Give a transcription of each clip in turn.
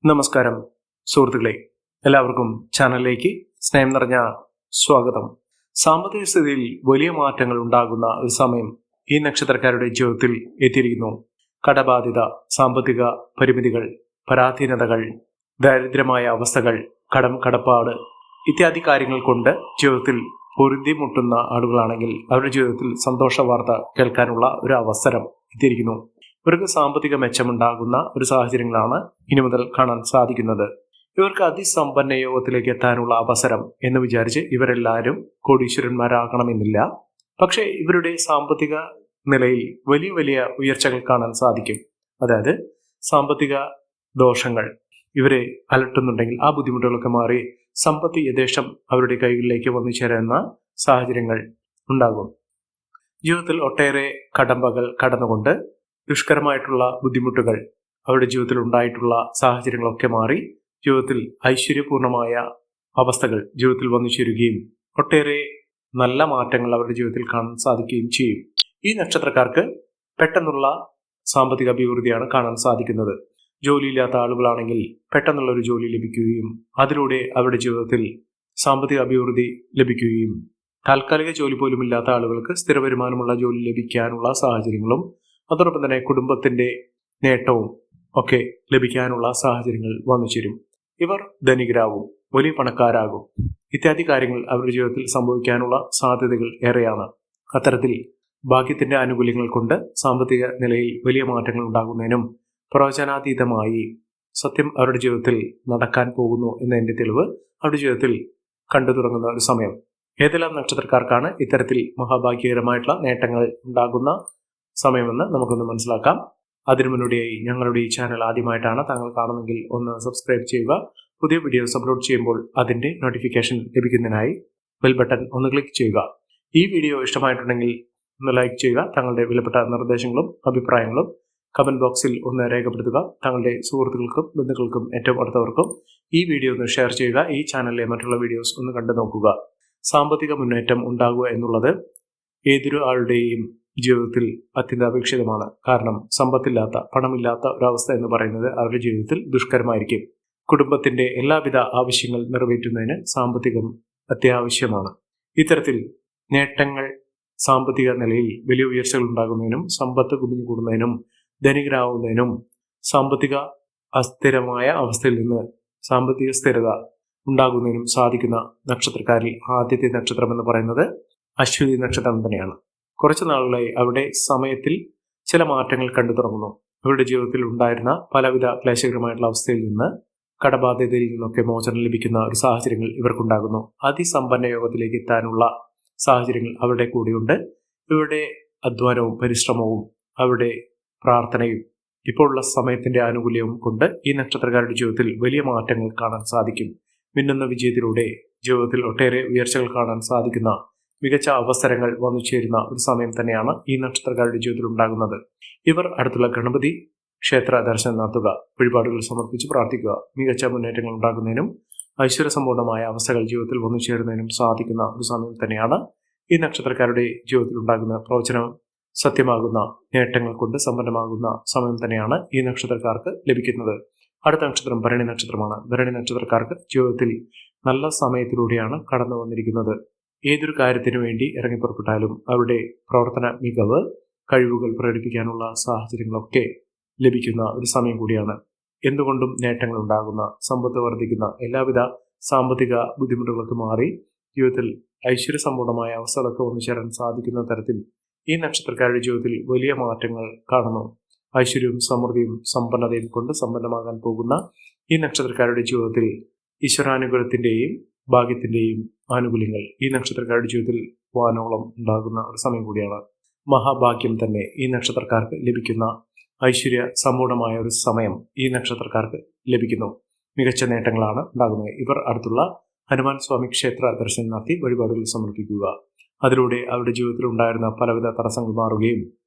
നമസ്കാരം സുഹൃത്തുക്കളെ, എല്ലാവർക്കും ചാനലിലേക്ക് സ്നേഹം നിറഞ്ഞ സ്വാഗതം. സാമ്പത്തിക സ്ഥിതിയിൽ വലിയ മാറ്റങ്ങൾ ഉണ്ടാകുന്ന ഒരു സമയം ഈ നക്ഷത്രക്കാരുടെ ജീവിതത്തിൽ എത്തിയിരിക്കുന്നു. കടബാധ്യത, സാമ്പത്തിക പരിമിതികൾ, പരാധീനതകൾ, ദാരിദ്ര്യമായ അവസ്ഥകൾ, കടപ്പാട് ഇത്യാദി കാര്യങ്ങൾ കൊണ്ട് ജീവിതത്തിൽ പൊരുതിമുട്ടുന്ന ആളുകളാണെങ്കിൽ അവരുടെ ജീവിതത്തിൽ സന്തോഷ വാർത്ത കേൾക്കാനുള്ള ഒരു അവസരം എത്തിയിരിക്കുന്നു. ഇവർക്ക് സാമ്പത്തിക മെച്ചമുണ്ടാകുന്ന ഒരു സാഹചര്യങ്ങളാണ് ഇനി മുതൽ കാണാൻ സാധിക്കുന്നത്. ഇവർക്ക് അതിസമ്പന്ന യോഗത്തിലേക്ക് എത്താനുള്ള അവസരം എന്ന് വിചാരിച്ച് ഇവരെല്ലാവരും കോടീശ്വരന്മാരാകണമെന്നില്ല. പക്ഷേ ഇവരുടെ സാമ്പത്തിക നിലയിൽ വലിയ വലിയ ഉയർച്ചകൾ കാണാൻ സാധിക്കും. അതായത് സാമ്പത്തിക ദോഷങ്ങൾ ഇവരെ അലട്ടുന്നുണ്ടെങ്കിൽ ആ ബുദ്ധിമുട്ടുകളൊക്കെ മാറി സമ്പത്ത് യഥേഷ്ടം അവരുടെ കൈകളിലേക്ക് വന്നു ചേരുന്ന സാഹചര്യങ്ങൾ ഉണ്ടാകും. ജീവിതത്തിൽ ഒട്ടേറെ കടമ്പകൾ കടന്നുകൊണ്ട് ദുഷ്കരമായിട്ടുള്ള ബുദ്ധിമുട്ടുകൾ അവരുടെ ജീവിതത്തിൽ ഉണ്ടായിട്ടുള്ള സാഹചര്യങ്ങളൊക്കെ മാറി ജീവിതത്തിൽ ഐശ്വര്യപൂർണമായ അവസ്ഥകൾ ജീവിതത്തിൽ വന്നു ചേരുകയും ഒട്ടേറെ നല്ല മാറ്റങ്ങൾ അവരുടെ ജീവിതത്തിൽ കാണാൻ സാധിക്കുകയും ചെയ്യും. ഈ നക്ഷത്രക്കാർക്ക് പെട്ടെന്നുള്ള സാമ്പത്തിക അഭിവൃദ്ധിയാണ് കാണാൻ സാധിക്കുന്നത്. ജോലിയില്ലാത്ത ആളുകളാണെങ്കിൽ പെട്ടെന്നുള്ള ഒരു ജോലി ലഭിക്കുകയും അതിലൂടെ അവരുടെ ജീവിതത്തിൽ സാമ്പത്തിക അഭിവൃദ്ധി ലഭിക്കുകയും താൽക്കാലിക ജോലി പോലും ഇല്ലാത്ത ആളുകൾക്ക് സ്ഥിര വരുമാനമുള്ള ജോലി ലഭിക്കാനുള്ള സാഹചര്യങ്ങളും അതോടൊപ്പം തന്നെ കുടുംബത്തിന്റെ നേട്ടവും ഒക്കെ ലഭിക്കാനുള്ള സാഹചര്യങ്ങൾ വന്നു ചേരും. ഇവർ ധനികരാകും, വലിയ പണക്കാരാകും, ഇത്യാദി കാര്യങ്ങൾ അവരുടെ ജീവിതത്തിൽ സംഭവിക്കാനുള്ള സാധ്യതകൾ ഏറെയാണ്. അത്തരത്തിൽ ഭാഗ്യത്തിന്റെ ആനുകൂല്യങ്ങൾ കൊണ്ട് സാമ്പത്തിക നിലയിൽ വലിയ മാറ്റങ്ങൾ ഉണ്ടാകുന്നതിനും പ്രവചനാതീതമായി സത്യം അവരുടെ ജീവിതത്തിൽ നടക്കാൻ പോകുന്നു എന്നതിന്റെ തെളിവ് അവരുടെ ജീവിതത്തിൽ കണ്ടു തുടങ്ങുന്ന ഒരു സമയം. ഏതെല്ലാം നക്ഷത്രക്കാർക്കാണ് ഇത്തരത്തിൽ മഹാഭാഗ്യകരമായിട്ടുള്ള നേട്ടങ്ങൾ ഉണ്ടാകുന്ന സമയമെന്ന് നമുക്കൊന്ന് മനസ്സിലാക്കാം. അതിനു മുന്നോടിയായി ഞങ്ങളുടെ ഈ ചാനൽ ആദ്യമായിട്ടാണ് താങ്കൾ കാണുമെങ്കിൽ ഒന്ന് സബ്സ്ക്രൈബ് ചെയ്യുക. പുതിയ വീഡിയോസ് അപ്ലോഡ് ചെയ്യുമ്പോൾ അതിന്റെ നോട്ടിഫിക്കേഷൻ ലഭിക്കുന്നതിനായി ബെൽ ബട്ടൺ ഒന്ന് ക്ലിക്ക് ചെയ്യുക. ഈ വീഡിയോ ഇഷ്ടമായിട്ടുണ്ടെങ്കിൽ ഒന്ന് ലൈക്ക് ചെയ്യുക. താങ്കളുടെ വിലപ്പെട്ട നിർദ്ദേശങ്ങളും അഭിപ്രായങ്ങളും കമന്റ് ബോക്സിൽ ഒന്ന് രേഖപ്പെടുത്തുക. താങ്കളുടെ സുഹൃത്തുക്കൾക്കും ബന്ധുക്കൾക്കും ഏറ്റവും അടുത്തവർക്കും ഈ വീഡിയോ ഒന്ന് ഷെയർ ചെയ്യുക. ഈ ചാനലിലെ മറ്റുള്ള വീഡിയോസ് ഒന്ന് കണ്ടു നോക്കുക. സാമ്പത്തിക മുന്നേറ്റം ഉണ്ടാകുക എന്നുള്ളത് ഏതൊരു ആളുടെയും ജീവിതത്തിൽ അത്യന്താപേക്ഷിതമാണ്. കാരണം സമ്പത്തില്ലാത്ത, പണമില്ലാത്ത ഒരവസ്ഥ എന്ന് പറയുന്നത് അവരുടെ ജീവിതത്തിൽ ദുഷ്കരമായിരിക്കും. കുടുംബത്തിന്റെ എല്ലാവിധ ആവശ്യങ്ങൾ നിറവേറ്റുന്നതിന് സാമ്പത്തികം അത്യാവശ്യമാണ്. ഇത്തരത്തിൽ നേട്ടങ്ങൾ സാമ്പത്തിക നിലയിൽ വലിയ ഉയർച്ചകൾ ഉണ്ടാകുന്നതിനും സമ്പത്ത് കുമിഞ്ഞുകൂടുന്നതിനും ധനികരാകുന്നതിനും സാമ്പത്തിക അസ്ഥിരമായ അവസ്ഥയിൽ നിന്ന് സാമ്പത്തിക സ്ഥിരത ഉണ്ടാകുന്നതിനും സാധിക്കുന്ന നക്ഷത്രക്കാരിൽ ആദ്യത്തെ നക്ഷത്രം എന്ന് പറയുന്നത് അശ്വതി നക്ഷത്രം തന്നെയാണ്. കുറച്ചു നാളുകളായി അവരുടെ സമയത്തിൽ ചില മാറ്റങ്ങൾ കണ്ടു തുടങ്ങുന്നു. അവരുടെ ജീവിതത്തിൽ ഉണ്ടായിരുന്ന പലവിധ ക്ലേശകരമായിട്ടുള്ള അവസ്ഥയിൽ നിന്ന്, കടബാധ്യതയിൽ നിന്നൊക്കെ മോചനം ലഭിക്കുന്ന ഒരു സാഹചര്യങ്ങൾ ഇവർക്കുണ്ടാകുന്നു. അതിസമ്പന്ന യോഗത്തിലേക്ക് എത്താനുള്ള സാഹചര്യങ്ങൾ അവരുടെ കൂടെയുണ്ട്. ഇവരുടെ അധ്വാനവും പരിശ്രമവും അവരുടെ പ്രാർത്ഥനയും ഇപ്പോഴുള്ള സമയത്തിന്റെ ആനുകൂല്യവും കൊണ്ട് ഈ നക്ഷത്രക്കാരുടെ ജീവിതത്തിൽ വലിയ മാറ്റങ്ങൾ കാണാൻ സാധിക്കും. മിന്നുന്ന വിജയത്തിലൂടെ ജീവിതത്തിൽ ഒട്ടേറെ ഉയർച്ചകൾ കാണാൻ സാധിക്കുന്ന മികച്ച അവസരങ്ങൾ വന്നു ചേരുന്ന ഒരു സമയം തന്നെയാണ് ഈ നക്ഷത്രക്കാരുടെ ജീവിതത്തിൽ ഉണ്ടാകുന്നത്. ഇവർ അടുത്തുള്ള ഗണപതി ക്ഷേത്ര ദർശനം നടത്തുക, വഴിപാടുകൾ സമർപ്പിച്ച് പ്രാർത്ഥിക്കുക. മികച്ച മുന്നേറ്റങ്ങൾ ഉണ്ടാകുന്നതിനും ഐശ്വര്യസമ്പൂർണമായ അവസ്ഥകൾ ജീവിതത്തിൽ വന്നു ചേരുന്നതിനും സാധിക്കുന്ന ഒരു സമയം തന്നെയാണ്. ഈ നക്ഷത്രക്കാരുടെ ജീവിതത്തിൽ ഉണ്ടാകുന്ന പ്രവചനം സത്യമാകുന്ന നേട്ടങ്ങൾ കൊണ്ട് സമ്പന്നമാകുന്ന സമയം തന്നെയാണ് ഈ നക്ഷത്രക്കാർക്ക് ലഭിക്കുന്നത്. അടുത്ത നക്ഷത്രം ഭരണി നക്ഷത്രമാണ്. ഭരണി നക്ഷത്രക്കാർക്ക് ജീവിതത്തിൽ നല്ല സമയത്തിലൂടെയാണ് കടന്നു വന്നിരിക്കുന്നത്. ഏതൊരു കാര്യത്തിനു വേണ്ടി ഇറങ്ങിപ്പുറപ്പെട്ടാലും അവരുടെ പ്രവർത്തന മികവ്, കഴിവുകൾ പ്രകടിപ്പിക്കാനുള്ള സാഹചര്യങ്ങളൊക്കെ ലഭിക്കുന്ന ഒരു സമയം കൂടിയാണ്. എന്തുകൊണ്ടും നേട്ടങ്ങൾ ഉണ്ടാകുന്ന, സമ്പത്ത് വർദ്ധിക്കുന്ന, എല്ലാവിധ സാമ്പത്തിക ബുദ്ധിമുട്ടുകളൊക്കെ മാറി ജീവിതത്തിൽ ഐശ്വര്യസമ്പൂർണമായ അവസ്ഥകളൊക്കെ വന്നു ചേരാൻ സാധിക്കുന്ന തരത്തിൽ ഈ നക്ഷത്രക്കാരുടെ ജീവിതത്തിൽ വലിയ മാറ്റങ്ങൾ കാണുന്നു. ഐശ്വര്യവും സമൃദ്ധിയും സമ്പന്നതയും കൊണ്ട് സമ്പന്നമാകാൻ പോകുന്ന ഈ നക്ഷത്രക്കാരുടെ ജീവിതത്തിൽ ഈശ്വരാനുഗ്രഹത്തിന്റെയും ഭാഗ്യത്തിന്റെയും ആനുകൂല്യങ്ങൾ ഈ നക്ഷത്രക്കാരുടെ ജീവിതത്തിൽ വാനോളം ഉണ്ടാകുന്ന ഒരു സമയം കൂടിയാണ്. മഹാഭാഗ്യം തന്നെ ഈ നക്ഷത്രക്കാർക്ക് ലഭിക്കുന്ന ഐശ്വര്യ സമ്പൂർണമായ ഒരു സമയം ഈ നക്ഷത്രക്കാർക്ക് ലഭിക്കുന്നു. മികച്ച നേട്ടങ്ങളാണ് ഉണ്ടാകുന്നത്. ഇവർ അടുത്തുള്ള ഹനുമാൻ സ്വാമി ക്ഷേത്ര ദർശനം നടത്തി വഴിപാടുകൾ സമർപ്പിക്കുക. അതിലൂടെ അവരുടെ ജീവിതത്തിൽ ഉണ്ടായിരുന്ന പലവിധ തടസ്സങ്ങൾ മാറുകയും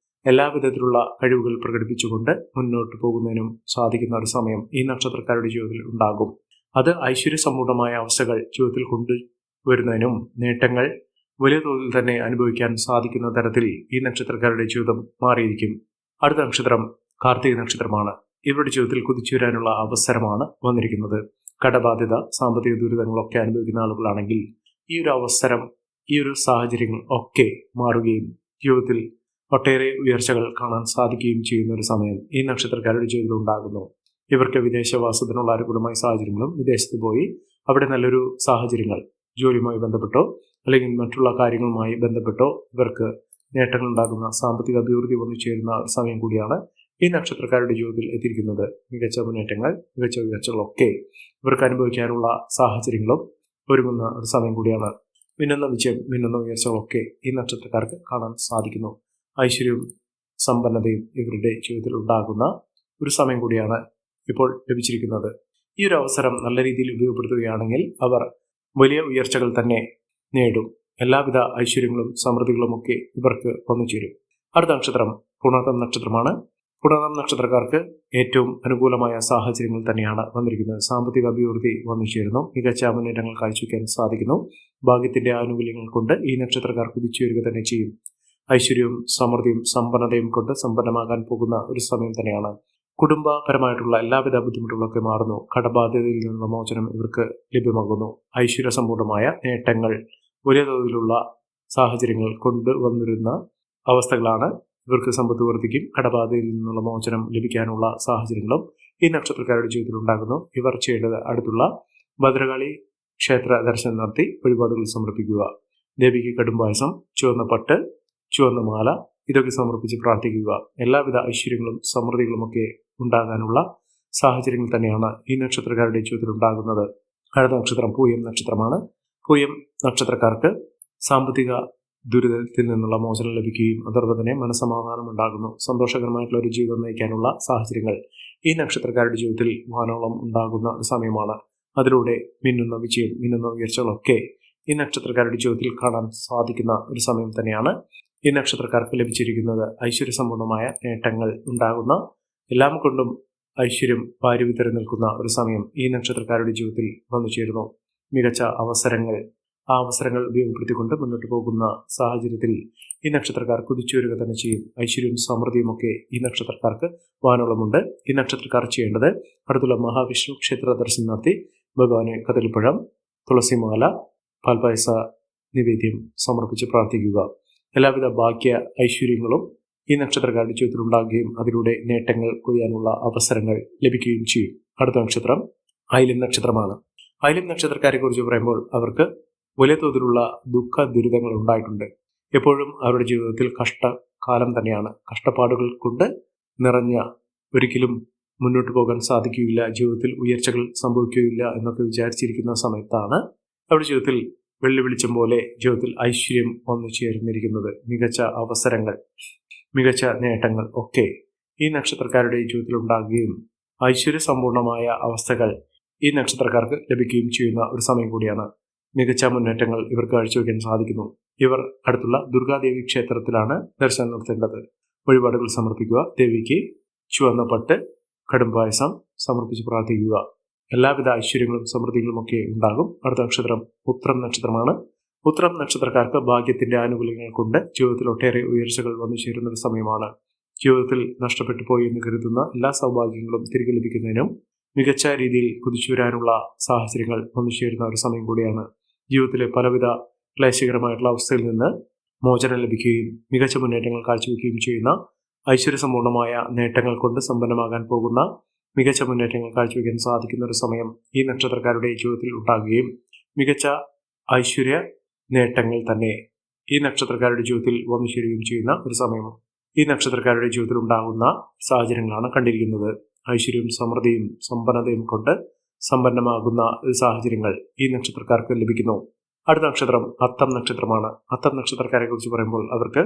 എല്ലാവിധത്തിലുള്ള കഴിവുകൾ പ്രകടിപ്പിച്ചുകൊണ്ട് മുന്നോട്ട് പോകുന്നതിനും സാധിക്കുന്ന ഒരു സമയം ഈ നക്ഷത്രക്കാരുടെ ജീവിതത്തിൽ ഉണ്ടാകും. അത് ഐശ്വര്യസമ്പൂർണമായ അവസ്ഥകൾ ജീവിതത്തിൽ കൊണ്ടുവരുന്നതിനും നേട്ടങ്ങൾ വലിയ തോതിൽ തന്നെ അനുഭവിക്കാൻ സാധിക്കുന്ന തരത്തിൽ ഈ നക്ഷത്രക്കാരുടെ ജീവിതം മാറിയിരിക്കും. അടുത്ത നക്ഷത്രം കാർത്തിക നക്ഷത്രമാണ്. ഇവരുടെ ജീവിതത്തിൽ കുതിച്ചുവരാനുള്ള അവസരമാണ് വന്നിരിക്കുന്നത്. കടബാധ്യത, സാമ്പത്തിക ദുരിതങ്ങളൊക്കെ അനുഭവിക്കുന്ന ആളുകളാണെങ്കിൽ ഈ ഒരു അവസരം, ഈ ഒരു സാഹചര്യങ്ങൾ ഒക്കെ മാറുകയും ജീവിതത്തിൽ ഒട്ടേറെ ഉയർച്ചകൾ കാണാൻ സാധിക്കുകയും ചെയ്യുന്ന ഒരു സമയം ഈ നക്ഷത്രക്കാരുടെ ജീവിതത്തിൽ ഉണ്ടാകുന്നു. ഇവർക്ക് വിദേശവാസത്തിനുള്ള അനുകൂലമായ സാഹചര്യങ്ങളും, വിദേശത്ത് പോയി അവിടെ നല്ലൊരു സാഹചര്യങ്ങൾ ജോലിയുമായി ബന്ധപ്പെട്ടോ അല്ലെങ്കിൽ മറ്റുള്ള കാര്യങ്ങളുമായി ബന്ധപ്പെട്ടോ ഇവർക്ക് നേട്ടങ്ങൾ ഉണ്ടാകുന്ന, സാമ്പത്തിക അഭിവൃദ്ധി വന്നു ചേരുന്ന ഒരു സമയം കൂടിയാണ് ഈ നക്ഷത്രക്കാരുടെ ജീവിതത്തിൽ എത്തിയിരിക്കുന്നത്. മികച്ച മുന്നേറ്റങ്ങൾ, മികച്ച ഉയർച്ചകളൊക്കെ ഇവർക്ക് അനുഭവിക്കാനുള്ള സാഹചര്യങ്ങളും ഒരുങ്ങുന്ന ഒരു സമയം കൂടിയാണ്. മിന്നുന്ന വിജയം, മിന്നുന്ന ഉയർച്ചകളൊക്കെ ഈ നക്ഷത്രക്കാർക്ക് കാണാൻ സാധിക്കുന്നു. ഐശ്വര്യവും സമ്പന്നതയും ഇവരുടെ ജീവിതത്തിൽ ഉണ്ടാകുന്ന ഒരു സമയം കൂടിയാണ് ഇപ്പോൾ ലഭിച്ചിരിക്കുന്നത്. ഈ ഒരു അവസരം നല്ല രീതിയിൽ ഉപയോഗപ്പെടുത്തുകയാണെങ്കിൽ അവർ വലിയ ഉയർച്ചകൾ തന്നെ നേടും. എല്ലാവിധ ഐശ്വര്യങ്ങളും സമൃദ്ധികളും ഒക്കെ ഇവർക്ക് വന്നു ചേരും. അടുത്ത നക്ഷത്രം പുണർതം നക്ഷത്രമാണ്. പുണർതം നക്ഷത്രക്കാർക്ക് ഏറ്റവും അനുകൂലമായ സാഹചര്യങ്ങൾ തന്നെയാണ് വന്നിരിക്കുന്നത്. സാമ്പത്തിക അഭിവൃദ്ധി വന്നു ചേരുന്നു. മികച്ച മുന്നേറ്റങ്ങൾ കാഴ്ചവെക്കാൻ സാധിക്കുന്നു. ഭാഗ്യത്തിന്റെ ആനുകൂല്യങ്ങൾ കൊണ്ട് ഈ നക്ഷത്രക്കാർ കുതിച്ചു വരിക തന്നെ ചെയ്യും. ഐശ്വര്യവും സമൃദ്ധിയും സമ്പന്നതയും കൊണ്ട് സമ്പന്നമാകാൻ പോകുന്ന ഒരു സമയം തന്നെയാണ്. കുടുംബപരമായിട്ടുള്ള എല്ലാവിധ ബുദ്ധിമുട്ടുകളൊക്കെ മാറുന്നു. കടബാധ്യതയിൽ നിന്നുള്ള മോചനം ഇവർക്ക് ലഭ്യമാകുന്നു. ഐശ്വര്യസമ്പൂർണമായ നേട്ടങ്ങൾ, വലിയ തോതിലുള്ള സാഹചര്യങ്ങൾ കൊണ്ടുവന്നിരുന്ന അവസ്ഥകളാണ് ഇവർക്ക് സമ്പത്ത് വർദ്ധിക്കും. കടബാധയിൽ നിന്നുള്ള മോചനം ലഭിക്കാനുള്ള സാഹചര്യങ്ങളും ഈ നക്ഷത്രക്കാരുടെ ജീവിതത്തിൽ ഉണ്ടാകുന്നു. ഇവർ ചെയ്യേണ്ടത് അടുത്തുള്ള ഭദ്രകാളി ക്ഷേത്ര ദർശനം നടത്തി വഴിപാടുകൾ സമർപ്പിക്കുക. ദേവിക്ക് കടുംപായസം, ചുവന്ന പട്ട്, ചുവന്ന മാല ഇതൊക്കെ സമർപ്പിച്ച് പ്രാർത്ഥിക്കുക. എല്ലാവിധ ഐശ്വര്യങ്ങളും സമൃദ്ധികളും ഒക്കെ ഉണ്ടാകാനുള്ള സാഹചര്യങ്ങൾ തന്നെയാണ് ഈ നക്ഷത്രക്കാരുടെ ജീവിതത്തിൽ ഉണ്ടാകുന്നത്. അടുത്ത നക്ഷത്രം പൂയം നക്ഷത്രമാണ്. പൂയം നക്ഷത്രക്കാർക്ക് സാമ്പത്തിക ദുരിതത്തിൽ നിന്നുള്ള മോചനം ലഭിക്കുകയും അതോടൊപ്പം തന്നെ മനസ്സമാധാനം ഉണ്ടാകുന്നു. സന്തോഷകരമായിട്ടുള്ള ഒരു ജീവിതം നയിക്കാനുള്ള സാഹചര്യങ്ങൾ ഈ നക്ഷത്രക്കാരുടെ ജീവിതത്തിൽ വാനോളം ഉണ്ടാകുന്ന ഒരു സമയമാണ്. അതിലൂടെ മിന്നുന്ന വിജയം, മിന്നുന്ന ഉയർച്ചകളൊക്കെ ഈ നക്ഷത്രക്കാരുടെ ജീവിതത്തിൽ കാണാൻ സാധിക്കുന്ന ഒരു സമയം തന്നെയാണ് ഈ നക്ഷത്രക്കാർക്ക് ലഭിച്ചിരിക്കുന്നത്. ഐശ്വര്യസമ്പൂർണമായ നേട്ടങ്ങൾ ഉണ്ടാകുന്ന, എല്ലാം കൊണ്ടും ഐശ്വര്യം വാരി വിതറി നിൽക്കുന്ന ഒരു സമയം ഈ നക്ഷത്രക്കാരുടെ ജീവിതത്തിൽ വന്നു ചേരുന്നു. മികച്ച അവസരങ്ങൾ, ആ അവസരങ്ങൾ ഉപയോഗപ്പെടുത്തിക്കൊണ്ട് മുന്നോട്ട് പോകുന്ന സാഹചര്യത്തിൽ ഈ നക്ഷത്രക്കാർ കുതിച്ചു വരിക തന്നെ ചെയ്യും. ഐശ്വര്യവും സമൃദ്ധിയും ഒക്കെ ഈ നക്ഷത്രക്കാർക്ക് വാനോളമുണ്ട്. ഈ നക്ഷത്രക്കാർ ചെയ്യേണ്ടത് അടുത്തുള്ള മഹാവിഷ്ണു ക്ഷേത്ര ദർശനം നടത്തി ഭഗവാന് കദളിപ്പഴം, തുളസിമാല, പാൽപായസ നിവേദ്യം സമർപ്പിച്ച് പ്രാർത്ഥിക്കുക. എല്ലാവിധ ഭാഗ്യ ഐശ്വര്യങ്ങളും ഈ നക്ഷത്രക്കാരുടെ ജീവിതത്തിൽ ഉണ്ടാകുകയും അതിലൂടെ നേട്ടങ്ങൾ കൊയ്യാനുള്ള അവസരങ്ങൾ ലഭിക്കുകയും ചെയ്യും. അടുത്ത നക്ഷത്രം ആയില്യം നക്ഷത്രമാണ്. ആയില്യം നക്ഷത്രക്കാരെ കുറിച്ച് പറയുമ്പോൾ അവർക്ക് വലിയ തോതിലുള്ള ദുഃഖ ദുരിതങ്ങൾ ഉണ്ടായിട്ടുണ്ട്. എപ്പോഴും അവരുടെ ജീവിതത്തിൽ കഷ്ടകാലം തന്നെയാണ്. കഷ്ടപ്പാടുകൾ കൊണ്ട് നിറഞ്ഞ, ഒരിക്കലും മുന്നോട്ട് പോകാൻ സാധിക്കുകയില്ല, ജീവിതത്തിൽ ഉയർച്ചകൾ സംഭവിക്കുകയില്ല എന്നൊക്കെ വിചാരിച്ചിരിക്കുന്ന സമയത്താണ് അവരുടെ ജീവിതത്തിൽ വെള്ളി വെളിച്ചം പോലെ ജീവിതത്തിൽ ഐശ്വര്യം വന്നു ചേർന്നിരിക്കുന്നത്. മികച്ച അവസരങ്ങൾ, മികച്ച നേട്ടങ്ങൾ ഒക്കെ ഈ നക്ഷത്രക്കാരുടെ ജീവിതത്തിൽ ഉണ്ടാകുകയും ഐശ്വര്യസമ്പൂർണമായ അവസ്ഥകൾ ഈ നക്ഷത്രക്കാർക്ക് ലഭിക്കുകയും ചെയ്യുന്ന ഒരു സമയം കൂടിയാണ്. മികച്ച മുന്നേറ്റങ്ങൾ ഇവർക്ക് കാഴ്ചവെക്കാൻ സാധിക്കുന്നു. ഇവർ അടുത്തുള്ള ദുർഗാദേവി ക്ഷേത്രത്തിലാണ് ദർശനം നടത്തേണ്ടത്. വഴിപാടുകൾ സമർപ്പിക്കുക. ദേവിക്ക് ചുവന്ന പട്ട്, കടുംപായസം സമർപ്പിച്ച് പ്രാർത്ഥിക്കുക. എല്ലാവിധ ഐശ്വര്യങ്ങളും സമൃദ്ധികളും ഒക്കെ ഉണ്ടാകും. അടുത്ത നക്ഷത്രം ഉത്രം നക്ഷത്രമാണ്. ഉത്രം നക്ഷത്രക്കാർക്ക് ഭാഗ്യത്തിന്റെ ആനുകൂല്യങ്ങൾ കൊണ്ട് ജീവിതത്തിൽ ഒട്ടേറെ ഉയർച്ചകൾ വന്നു ചേരുന്ന ഒരു സമയമാണ്. ജീവിതത്തിൽ നഷ്ടപ്പെട്ടു പോയി എന്ന് കരുതുന്ന എല്ലാ സൗഭാഗ്യങ്ങളും തിരികെ ലഭിക്കുന്നതിനും മികച്ച രീതിയിൽ കുതിച്ചു വരാനുള്ള സാഹചര്യങ്ങൾ വന്നു ചേരുന്ന ഒരു സമയം കൂടിയാണ്. ജീവിതത്തിലെ പലവിധ ക്ലേശകരമായിട്ടുള്ള അവസ്ഥയിൽ നിന്ന് മോചനം ലഭിക്കുകയും മികച്ച മുന്നേറ്റങ്ങൾ കാഴ്ചവെക്കുകയും ചെയ്യുന്ന, ഐശ്വര്യസമ്പൂർണമായ നേട്ടങ്ങൾ കൊണ്ട് സമ്പന്നമാകാൻ പോകുന്ന, മികച്ച മുന്നേറ്റങ്ങൾ കാഴ്ചവെക്കാൻ സാധിക്കുന്ന ഒരു സമയം ഈ നക്ഷത്രക്കാരുടെ ജീവിതത്തിൽ ഉണ്ടാകുകയും മികച്ച ഐശ്വര്യ നേട്ടങ്ങൾ തന്നെ ഈ നക്ഷത്രക്കാരുടെ ജീവിതത്തിൽ വന്നു ചേരുകയും ചെയ്യുന്ന ഒരു സമയം ഈ നക്ഷത്രക്കാരുടെ ജീവിതത്തിൽ ഉണ്ടാകുന്ന സാഹചര്യങ്ങളാണ് കണ്ടിരിക്കുന്നത്. ഐശ്വര്യവും സമൃദ്ധിയും സമ്പന്നതയും കൊണ്ട് സമ്പന്നമാകുന്ന സാഹചര്യങ്ങൾ ഈ നക്ഷത്രക്കാർക്ക് ലഭിക്കുന്നു. അടുത്ത നക്ഷത്രം അത്തം നക്ഷത്രമാണ്. അത്തം നക്ഷത്രക്കാരെ കുറിച്ച് പറയുമ്പോൾ അവർക്ക്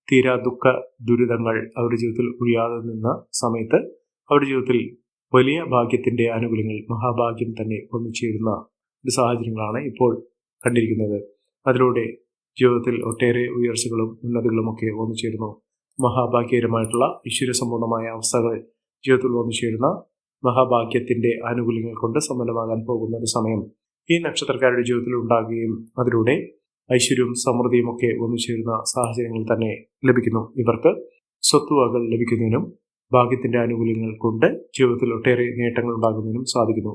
തീരാ ദുഃഖ ദുരിതങ്ങൾ അവരുടെ ജീവിതത്തിൽ ഒഴിയാതെ നിന്ന സമയത്ത് അവരുടെ ജീവിതത്തിൽ വലിയ ഭാഗ്യത്തിന്റെ ആനുകൂല്യങ്ങൾ, മഹാഭാഗ്യം തന്നെ വന്നു ചേരുന്ന ഒരു സാഹചര്യങ്ങളാണ് ഇപ്പോൾ കണ്ടിരിക്കുന്നത്. അതിലൂടെ ജീവിതത്തിൽ ഒട്ടേറെ ഉയർച്ചകളും ഉന്നതികളും ഒക്കെ വന്നു ചേരുന്നു. മഹാഭാഗ്യകരമായിട്ടുള്ള ഐശ്വര്യസമ്പൂർണമായ അവസ്ഥകൾ ജീവിതത്തിൽ വന്നു ചേരുന്ന, മഹാഭാഗ്യത്തിന്റെ ആനുകൂല്യങ്ങൾ കൊണ്ട് സമ്പന്നമാകാൻ പോകുന്ന ഒരു സമയം ഈ നക്ഷത്രക്കാരുടെ ജീവിതത്തിൽ ഉണ്ടാകുകയും അതിലൂടെ ഐശ്വര്യവും സമൃദ്ധിയും ഒക്കെ വന്നു ചേരുന്ന സാഹചര്യങ്ങൾ തന്നെ ലഭിക്കുന്നു. ഇവർക്ക് സ്വത്തുവകകൾ ലഭിക്കുന്നതിനും ഭാഗ്യത്തിന്റെ ആനുകൂല്യങ്ങൾ കൊണ്ട് ജീവിതത്തിൽ ഒട്ടേറെ നേട്ടങ്ങൾ ഉണ്ടാകുന്നതിനും സാധിക്കുന്നു.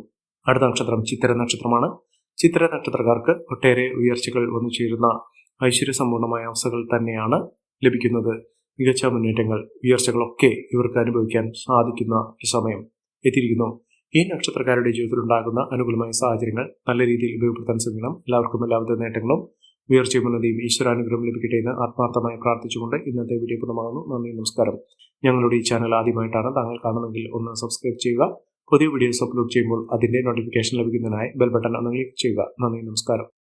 അടുത്ത നക്ഷത്രം ചിത്തിര നക്ഷത്രമാണ്. ചിത്തിര നക്ഷത്രക്കാർക്ക് ഒട്ടേറെ ഉയർച്ചകൾ വന്നു ചേരുന്ന ഐശ്വര്യസമ്പൂർണമായ അവസ്ഥകൾ തന്നെയാണ് ലഭിക്കുന്നത്. മികച്ച മുന്നേറ്റങ്ങൾ, ഉയർച്ചകളൊക്കെ ഇവർക്ക് അനുഭവിക്കാൻ സാധിക്കുന്ന ഒരു സമയം എത്തിയിരിക്കുന്നു. ഈ നക്ഷത്രക്കാരുടെ ജീവിതത്തിൽ ഉണ്ടാകുന്ന അനുകൂലമായ സാഹചര്യങ്ങൾ നല്ല രീതിയിൽ ഉപയോഗപ്പെടുത്താൻ ശ്രമിക്കണം. എല്ലാവർക്കും എല്ലാവിധ നേട്ടങ്ങളും ഉയർച്ചയും ഉന്നതിയും ഈശ്വരാനുഗ്രഹം ലഭിക്കട്ടെ എന്ന് ആത്മാർത്ഥമായി പ്രാർത്ഥിച്ചുകൊണ്ട് ഇന്നത്തെ വീഡിയോ പൂർണ്ണമാകുന്നു. നന്ദി, നമസ്കാരം. ഞങ്ങളുടെ ഈ ചാനൽ ആദ്യമായിട്ടാണ് താങ്കൾ കാണുന്നതെങ്കിൽ ഒന്ന് സബ്സ്ക്രൈബ് ചെയ്യുക. പുതിയ വീഡിയോസ് അപ്ലോഡ് ചെയ്യുമ്പോൾ അതിന്റെ നോട്ടിഫിക്കേഷൻ ലഭിക്കുന്നതിനായി ബെൽ ബട്ടൺ ഒന്ന് ക്ലിക്ക് ചെയ്യുക. നന്ദി, നമസ്കാരം.